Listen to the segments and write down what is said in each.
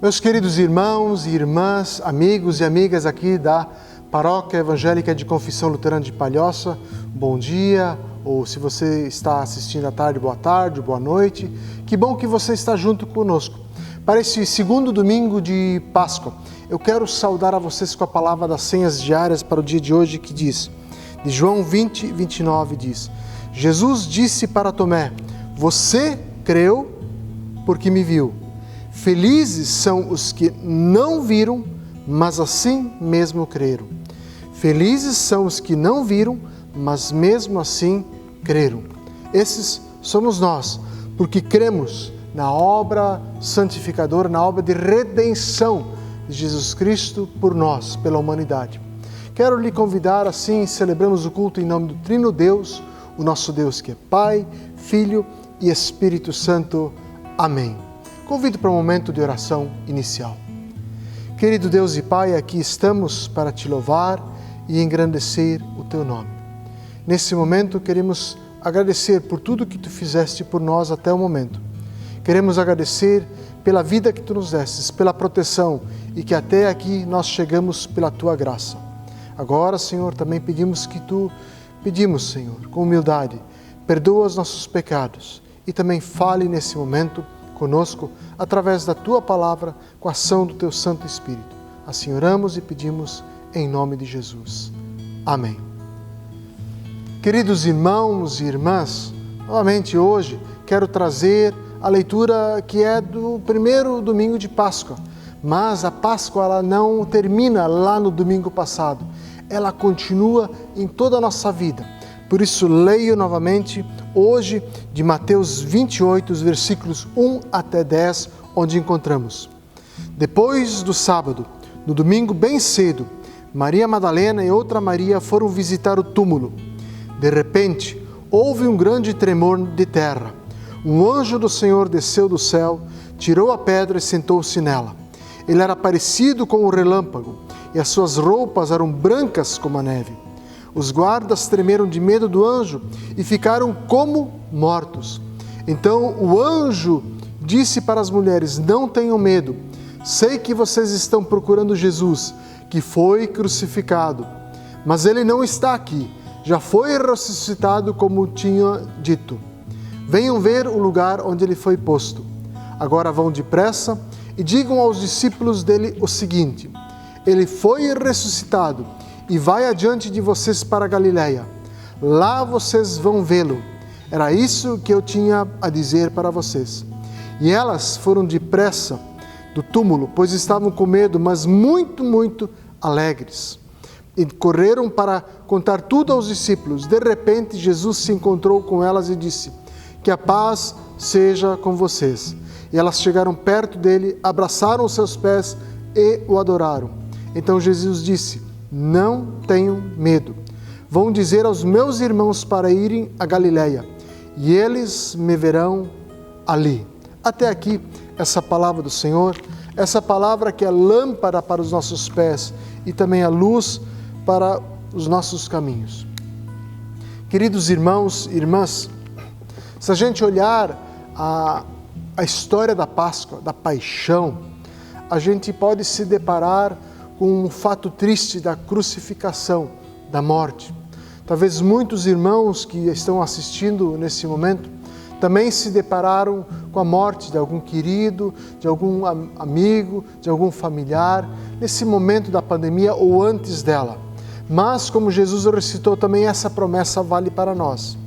Meus queridos irmãos e irmãs, amigos e amigas aqui da Paróquia Evangélica de Confissão Luterana de Palhoça, bom dia, ou se você está assistindo à tarde, boa tarde, boa noite. Que bom que você está junto conosco. Para esse segundo domingo de Páscoa, eu quero saudar a vocês com a palavra das senhas diárias para o dia de hoje que diz, de João 20, 29 diz, Jesus disse para Tomé, você creu porque me viu. Felizes são os que não viram, mas assim mesmo creram. Felizes são os que não viram, mas mesmo assim creram. Esses somos nós, porque cremos na obra santificadora, na obra de redenção de Jesus Cristo por nós, pela humanidade. Quero lhe convidar, assim, celebramos o culto em nome do Trino Deus, o nosso Deus que é Pai, Filho e Espírito Santo. Amém. Convido para um momento de oração inicial. Querido Deus e Pai, aqui estamos para te louvar e engrandecer o teu nome. Nesse momento queremos agradecer por tudo que tu fizeste por nós até o momento. Queremos agradecer pela vida que tu nos destes, pela proteção e que até aqui nós chegamos pela tua graça. Agora, Senhor, também pedimos, Senhor, com humildade, perdoa os nossos pecados e também fale nesse momento conosco, através da Tua Palavra, com a ação do Teu Santo Espírito. Assim oramos e pedimos em nome de Jesus. Amém. Queridos irmãos e irmãs, novamente hoje quero trazer a leitura que é do primeiro domingo de Páscoa. Mas a Páscoa ela não termina lá no domingo passado, ela continua em toda a nossa vida. Por isso, leio novamente hoje de Mateus 28, os versículos 1 até 10, onde encontramos. Depois do sábado, no domingo bem cedo, Maria Madalena e outra Maria foram visitar o túmulo. De repente, houve um grande tremor de terra. Um anjo do Senhor desceu do céu, tirou a pedra e sentou-se nela. Ele era parecido com um relâmpago, e as suas roupas eram brancas como a neve. Os guardas tremeram de medo do anjo e ficaram como mortos. Então o anjo disse para as mulheres, não tenham medo, sei que vocês estão procurando Jesus, que foi crucificado, mas ele não está aqui, já foi ressuscitado como tinha dito. Venham ver o lugar onde ele foi posto. Agora vão depressa e digam aos discípulos dele o seguinte, ele foi ressuscitado e vai adiante de vocês para a Galileia. Lá vocês vão vê-lo. Era isso que eu tinha a dizer para vocês. E elas foram depressa do túmulo, pois estavam com medo, mas muito alegres. E correram para contar tudo aos discípulos. De repente, Jesus se encontrou com elas e disse, que a paz seja com vocês. E elas chegaram perto dele, abraçaram os seus pés e o adoraram. Então Jesus disse, não tenham medo. Vão dizer aos meus irmãos para irem a Galileia, e eles me verão ali. Até aqui, essa palavra do Senhor, essa palavra que é lâmpada para os nossos pés e também a luz para os nossos caminhos. Queridos irmãos e irmãs, se a gente olhar a história da Páscoa, da paixão, a gente pode se deparar com um fato triste da crucificação, da morte. Talvez muitos irmãos que estão assistindo nesse momento também se depararam com a morte de algum querido, de algum amigo, de algum familiar, nesse momento da pandemia ou antes dela. Mas, como Jesus recitou, também essa promessa vale para nós.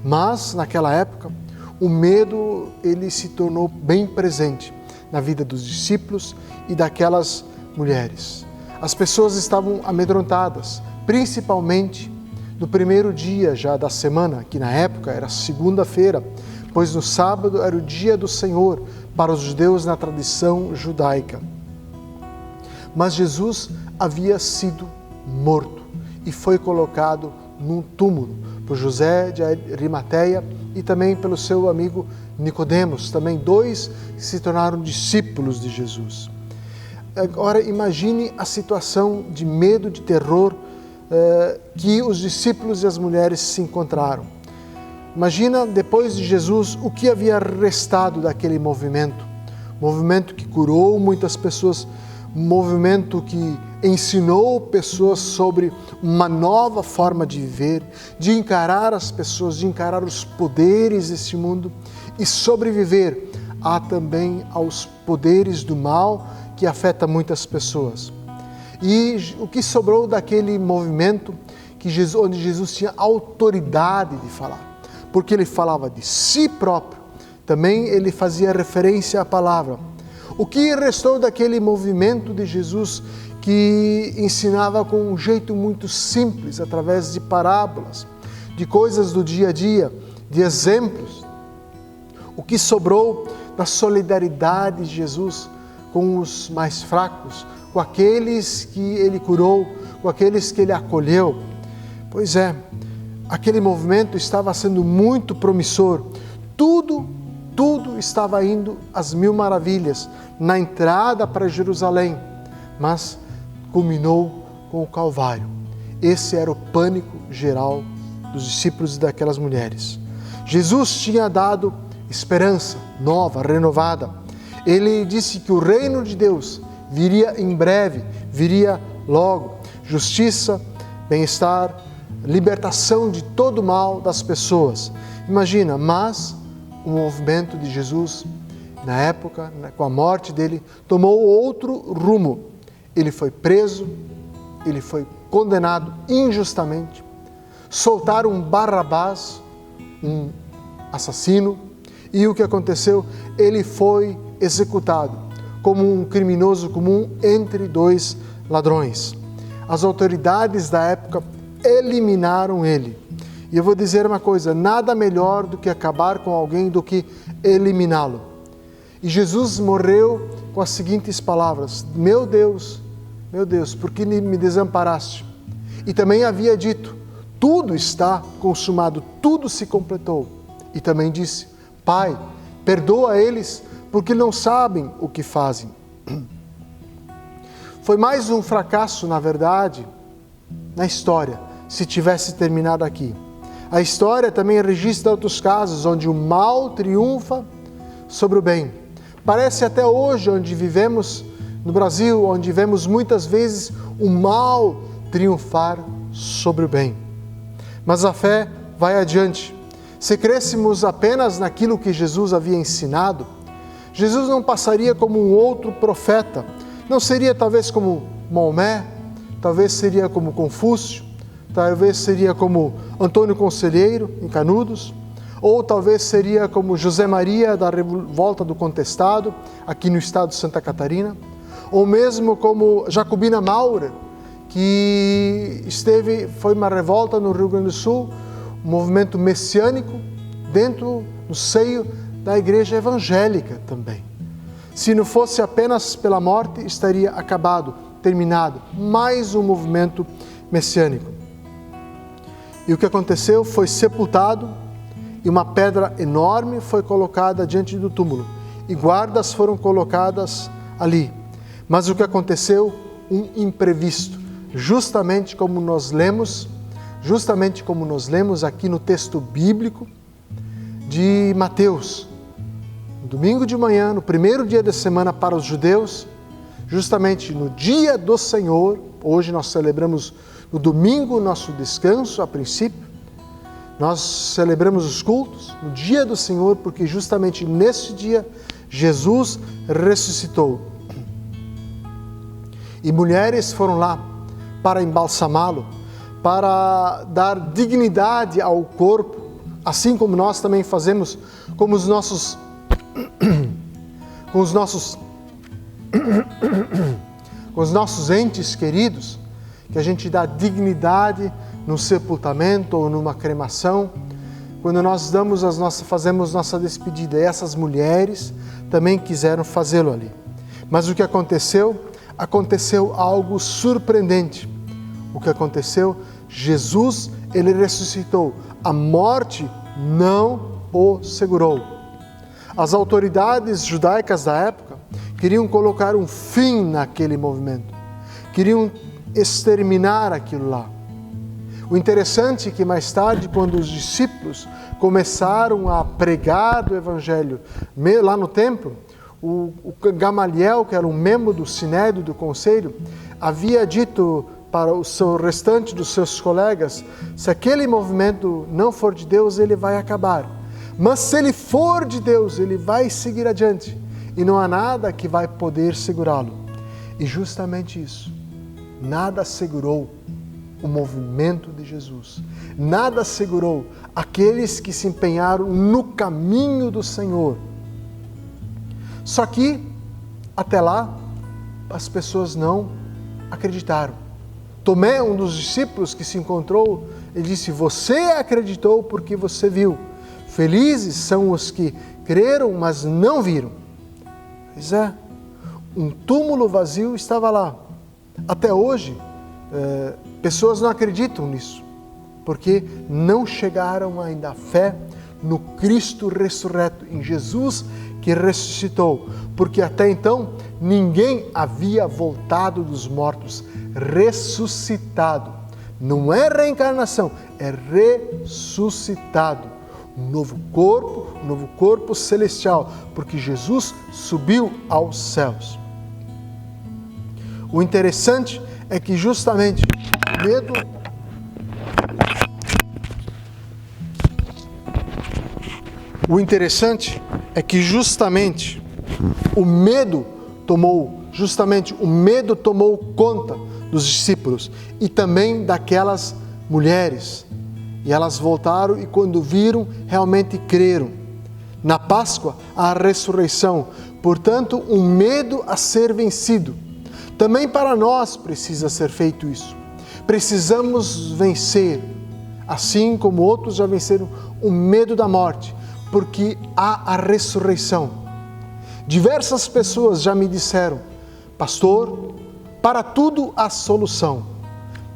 Mas, naquela época, o medo ele se tornou bem presente na vida dos discípulos e daquelas mulheres. As pessoas estavam amedrontadas, principalmente no primeiro dia já da semana, que na época era segunda-feira, pois no sábado era o dia do Senhor para os judeus na tradição judaica. Mas Jesus havia sido morto e foi colocado num túmulo por José de Arimateia e também pelo seu amigo Nicodemos, também dois que se tornaram discípulos de Jesus. Agora imagine a situação de medo, de terror que os discípulos e as mulheres se encontraram. Imagina depois de Jesus o que havia restado daquele movimento. movimento que curou muitas pessoas, movimento que ensinou pessoas sobre uma nova forma de viver, de encarar as pessoas, de encarar os poderes desse mundo e sobreviver também aos poderes do mal que afeta muitas pessoas. E o que sobrou daquele movimento onde Jesus tinha autoridade de falar, porque ele falava de si próprio, também ele fazia referência à palavra. O que restou daquele movimento de Jesus que ensinava com um jeito muito simples, através de parábolas, de coisas do dia a dia, de exemplos? O que sobrou da solidariedade de Jesus com os mais fracos, com aqueles que ele curou, com aqueles que ele acolheu? Pois é, aquele movimento estava sendo muito promissor. Tudo estava indo às mil maravilhas na entrada para Jerusalém, mas culminou com o Calvário. Esse era o pânico geral dos discípulos e daquelas mulheres. Jesus tinha dado esperança nova, renovada. Ele disse que o reino de Deus viria em breve, viria logo. Justiça, bem-estar, libertação de todo o mal das pessoas. Imagina, mas o movimento de Jesus, na época, com a morte dele, tomou outro rumo. Ele foi preso, ele foi condenado injustamente. Soltaram Barrabás, um assassino, e o que aconteceu? Ele foi executado como um criminoso comum entre dois ladrões. As autoridades da época eliminaram ele. E eu vou dizer uma coisa, nada melhor do que acabar com alguém do que eliminá-lo. E Jesus morreu com as seguintes palavras: meu Deus, por que me desamparaste? E também havia dito, tudo está consumado, tudo se completou. E também disse, Pai, perdoa eles, porque não sabem o que fazem. Foi mais um fracasso, na verdade, na história, se tivesse terminado aqui. A história também registra outros casos onde o mal triunfa sobre o bem. Parece até hoje, onde vivemos no Brasil, onde vemos muitas vezes o mal triunfar sobre o bem. Mas a fé vai adiante. Se crêssemos apenas naquilo que Jesus havia ensinado, Jesus não passaria como um outro profeta. Não seria talvez como Maomé, talvez seria como Confúcio, talvez seria como Antônio Conselheiro, em Canudos, ou talvez seria como José Maria da Revolta do Contestado, aqui no estado de Santa Catarina, ou mesmo como Jacobina Maurer, que foi uma revolta no Rio Grande do Sul, um movimento messiânico no seio da igreja evangélica também. Se não fosse apenas pela morte, estaria acabado, terminado, mais um movimento messiânico. E o que aconteceu foi sepultado e uma pedra enorme foi colocada diante do túmulo e guardas foram colocadas ali. Mas o que aconteceu? Um imprevisto, justamente como nós lemos aqui no texto bíblico de Mateus. No domingo de manhã, no primeiro dia da semana para os judeus, justamente no dia do Senhor, hoje nós celebramos no domingo nosso descanso, a princípio, nós celebramos os cultos no dia do Senhor, porque justamente nesse dia Jesus ressuscitou. E mulheres foram lá para embalsamá-lo, para dar dignidade ao corpo, assim como nós também fazemos com os nossos entes queridos, que a gente dá dignidade no sepultamento ou numa cremação, quando nós fazemos nossa despedida. E essas mulheres também quiseram fazê-lo ali. Mas o que aconteceu? Aconteceu algo surpreendente. O que aconteceu? Jesus, ele ressuscitou. A morte não o segurou. As autoridades judaicas da época queriam colocar um fim naquele movimento. Queriam exterminar aquilo lá. O interessante é que mais tarde, quando os discípulos começaram a pregar o Evangelho lá no templo, O Gamaliel, que era um membro do Sinédrio, do Conselho, havia dito para o restante dos seus colegas, se aquele movimento não for de Deus, ele vai acabar. Mas se ele for de Deus, ele vai seguir adiante. E não há nada que vai poder segurá-lo. E justamente isso, nada segurou o movimento de Jesus. Nada segurou aqueles que se empenharam no caminho do Senhor. Só que, até lá, as pessoas não acreditaram. Tomé, um dos discípulos que se encontrou, ele disse, você acreditou porque você viu. Felizes são os que creram, mas não viram. Pois é, um túmulo vazio estava lá. Até hoje, pessoas não acreditam nisso, porque não chegaram ainda à fé no Cristo ressurreto, em Jesus que ressuscitou, porque até então ninguém havia voltado dos mortos, ressuscitado. Não é reencarnação, é ressuscitado. Um novo corpo celestial, porque Jesus subiu aos céus. O interessante é que justamente o medo tomou conta dos discípulos e também daquelas mulheres. E elas voltaram e quando viram, realmente creram. Na Páscoa, a ressurreição, portanto, um medo a ser vencido. Também para nós precisa ser feito isso. Precisamos vencer, assim como outros já venceram, o medo da morte, porque há a ressurreição. Diversas pessoas já me disseram, pastor, para tudo há solução,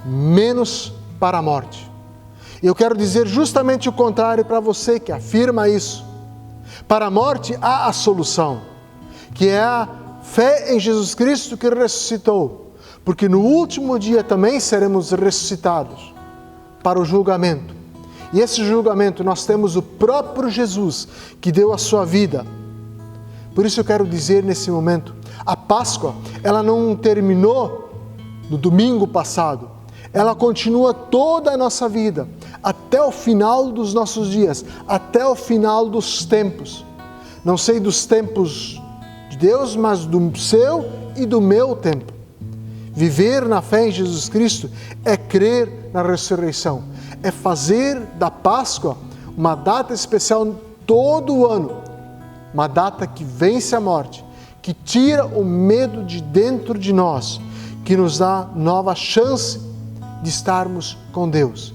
menos para a morte. Eu quero dizer justamente o contrário para você que afirma isso. Para a morte há a solução, que é a fé em Jesus Cristo que ressuscitou, porque no último dia também seremos ressuscitados para o julgamento. E esse julgamento nós temos o próprio Jesus que deu a sua vida. Por isso eu quero dizer nesse momento, a Páscoa, ela não terminou no domingo passado, ela continua toda a nossa vida, até o final dos nossos dias, até o final dos tempos. Não sei dos tempos de Deus, mas do seu e do meu tempo. Viver na fé em Jesus Cristo é crer na ressurreição, é fazer da Páscoa uma data especial todo o ano, uma data que vence a morte, que tira o medo de dentro de nós, que nos dá nova chance de estarmos com Deus.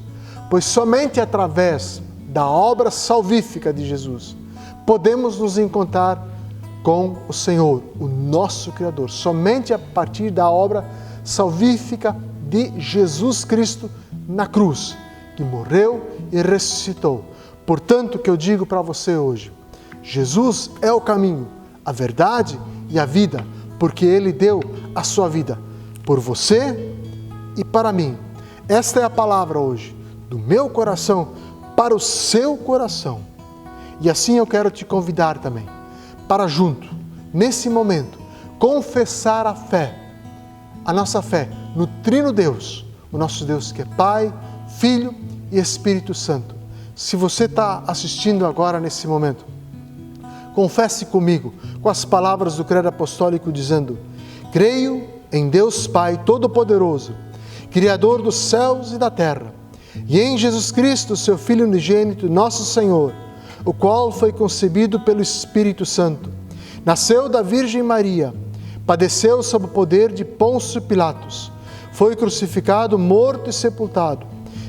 Pois somente através da obra salvífica de Jesus podemos nos encontrar com o Senhor, o nosso Criador. Somente a partir da obra salvífica de Jesus Cristo na cruz, que morreu e ressuscitou. Portanto, o que eu digo para você hoje, Jesus é o caminho, a verdade e a vida, porque Ele deu a sua vida por você e para mim. Esta é a palavra hoje, do meu coração para o seu coração. E assim eu quero te convidar também, para junto, nesse momento, confessar a nossa fé no Trino Deus, o nosso Deus que é Pai, Filho e Espírito Santo. Se você está assistindo agora nesse momento, confesse comigo com as palavras do Credo Apostólico dizendo: creio em Deus Pai Todo-Poderoso, Criador dos céus e da terra, e em Jesus Cristo, seu Filho unigênito, nosso Senhor, o qual foi concebido pelo Espírito Santo, nasceu da Virgem Maria, padeceu sob o poder de Pôncio Pilatos, foi crucificado, morto e sepultado,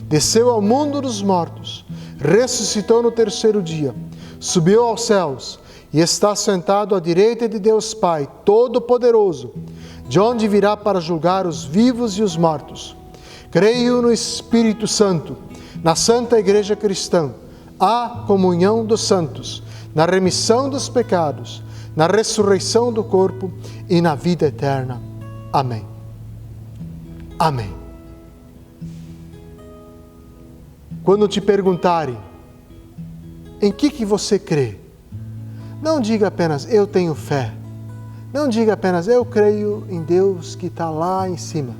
desceu ao mundo dos mortos, ressuscitou no terceiro dia, subiu aos céus e está sentado à direita de Deus Pai Todo-Poderoso, de onde virá para julgar os vivos e os mortos. Creio no Espírito Santo, na Santa Igreja Cristã, a comunhão dos santos, na remissão dos pecados, na ressurreição do corpo e na vida eterna. Amém. Amém. Quando te perguntarem em que você crê, não diga apenas eu tenho fé, Não diga apenas, eu creio em Deus que está lá em cima.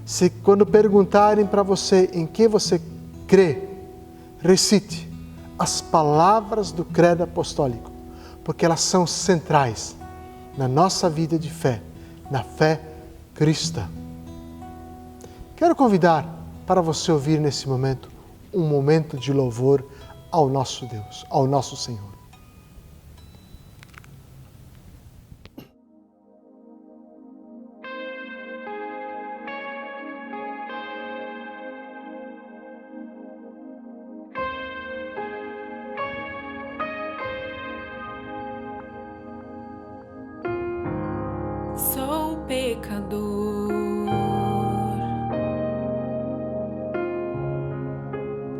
Se quando perguntarem para você em que você crê, recite as palavras do credo apostólico, porque elas são centrais na nossa vida de fé, na fé cristã. Quero convidar para você ouvir nesse momento um momento de louvor ao nosso Deus, ao nosso Senhor. Sou pecador,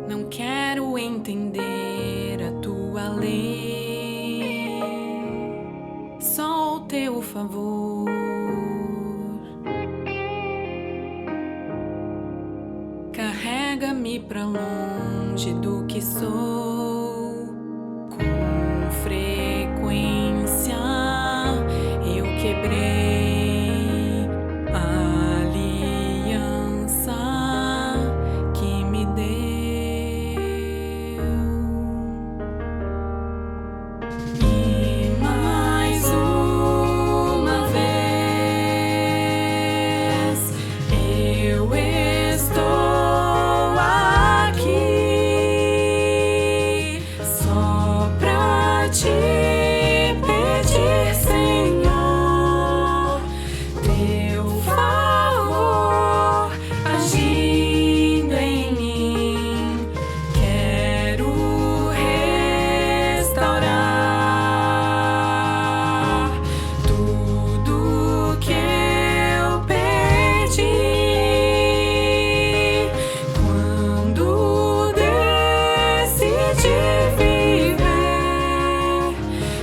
não quero entender a tua lei, só o teu favor. Carrega-me pra longe do que sou, com frequência eu quebrei a aliança que me deu. E mais uma vez eu estou aqui só pra te pedir, Senhor, teu favor agindo em mim. Quero restaurar tudo que eu perdi quando decidi viver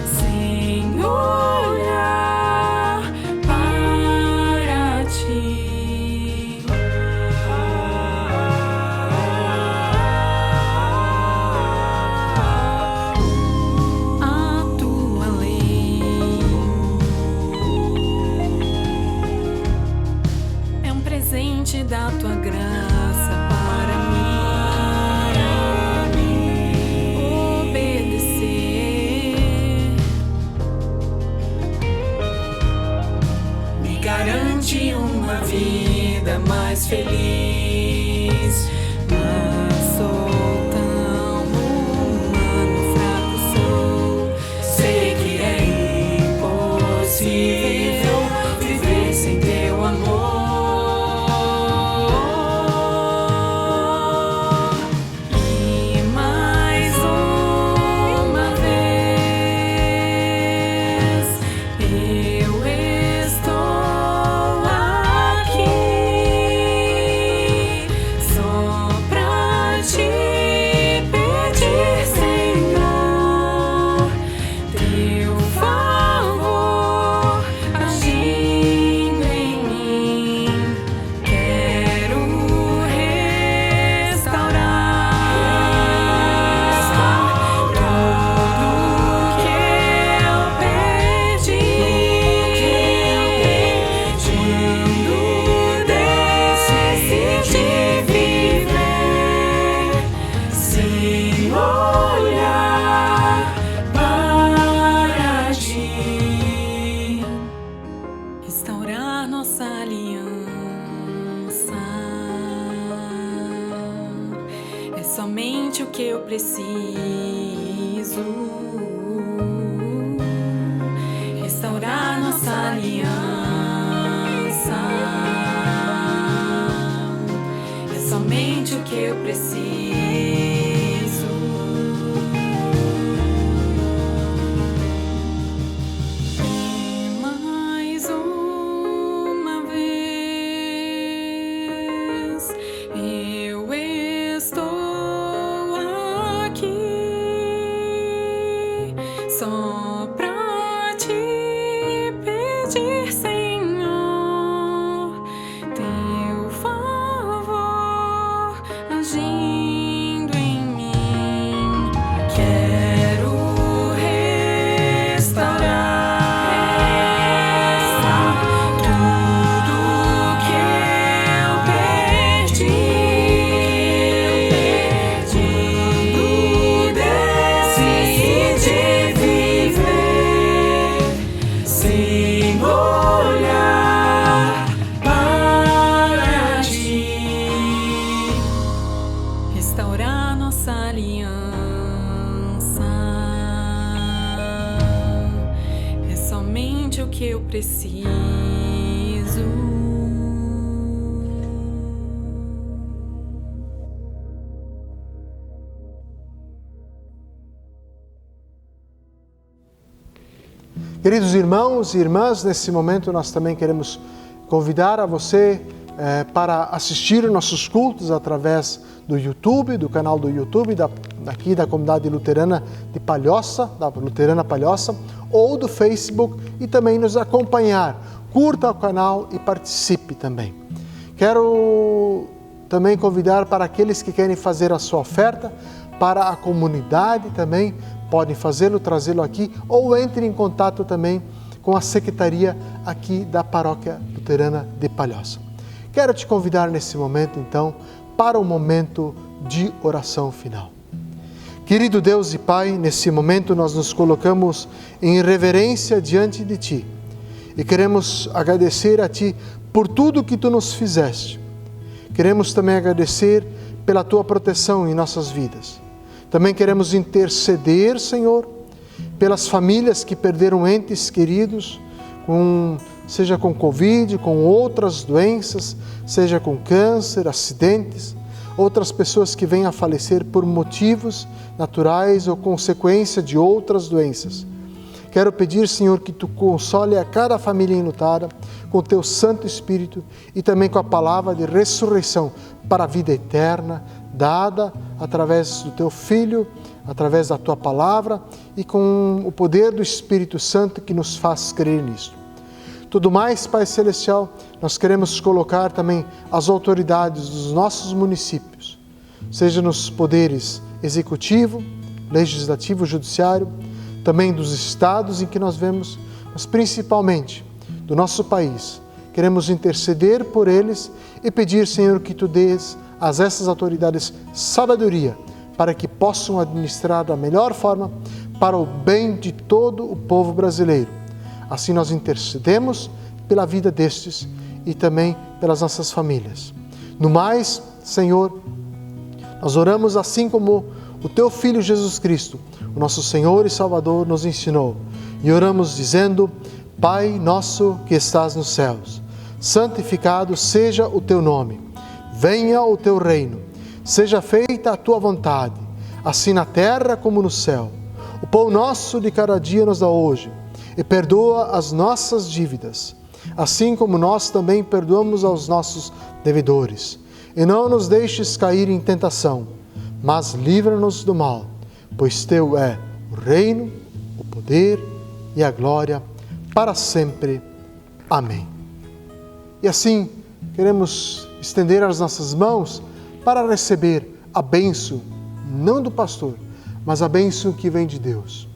sem olhar para ti. A tua lei é um presente da tua graça para mim. Obedecer me garante uma vida mais feliz. Mas sou tão humano, fraco sou. Sei que é impossível viver sem teu amor. E mais uma vez eu estou aqui só pra te pedir, Senhor, teu favor agindo em mim. Quero restaurar tudo que eu perdi quando decidi viver sem olhar para ti. Restaurar nossa aliança é somente o que eu preciso. Restaurar nossa aliança é somente o que eu preciso. E mais uma vez eu estou aqui só pra te pedir, Senhor, teu favor agindo em nossa aliança. É somente o que eu preciso. Queridos irmãos e irmãs, nesse momento nós também queremos convidar a você para assistir nossos cultos através do YouTube, do canal do YouTube daqui da Comunidade Luterana de Palhoça, da Luterana Palhoça, ou do Facebook, e também nos acompanhar. Curta o canal e participe também. Quero também convidar para aqueles que querem fazer a sua oferta, para a comunidade também, podem fazê-lo, trazê-lo aqui, ou entre em contato também com a secretaria aqui da Paróquia Luterana de Palhoça. Quero te convidar nesse momento, então, para o momento de oração final. Querido Deus e Pai, nesse momento nós nos colocamos em reverência diante de Ti e queremos agradecer a Ti por tudo que Tu nos fizeste. Queremos também agradecer pela Tua proteção em nossas vidas. Também queremos interceder, Senhor, pelas famílias que perderam entes queridos, seja com Covid, com outras doenças, seja com câncer, acidentes, outras pessoas que venham a falecer por motivos naturais ou consequência de outras doenças. Quero pedir, Senhor, que Tu console a cada família enlutada com o Teu Santo Espírito e também com a palavra de ressurreição para a vida eterna, dada através do Teu Filho, através da Tua palavra e com o poder do Espírito Santo que nos faz crer nisso. Tudo mais, Pai Celestial, nós queremos colocar também as autoridades dos nossos municípios, seja nos poderes executivo, legislativo, judiciário, também dos estados em que nós vemos, mas principalmente do nosso país. Queremos interceder por eles e pedir, Senhor, que Tu dês a essas autoridades sabedoria para que possam administrar da melhor forma para o bem de todo o povo brasileiro. Assim nós intercedemos pela vida destes e também pelas nossas famílias. No mais, Senhor, nós oramos assim como o Teu Filho Jesus Cristo, o nosso Senhor e Salvador, nos ensinou. E oramos dizendo: Pai nosso que estás nos céus, santificado seja o Teu nome. Venha o Teu reino. Seja feita a Tua vontade, assim na terra como no céu. O pão nosso de cada dia nos dá hoje. E perdoa as nossas dívidas, assim como nós também perdoamos aos nossos devedores. E não nos deixes cair em tentação, mas livra-nos do mal, pois Teu é o reino, o poder e a glória para sempre. Amém. E assim, queremos estender as nossas mãos para receber a bênção, não do pastor, mas a bênção que vem de Deus.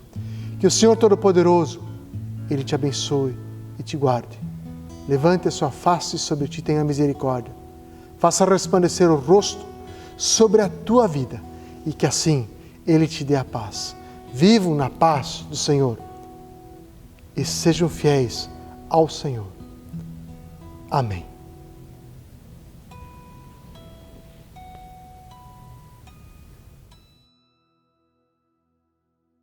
Que o Senhor Todo-Poderoso, Ele te abençoe e te guarde. Levante a sua face sobre ti, tenha misericórdia. Faça resplandecer o rosto sobre a tua vida e que assim Ele te dê a paz. Vivam na paz do Senhor e sejam fiéis ao Senhor. Amém.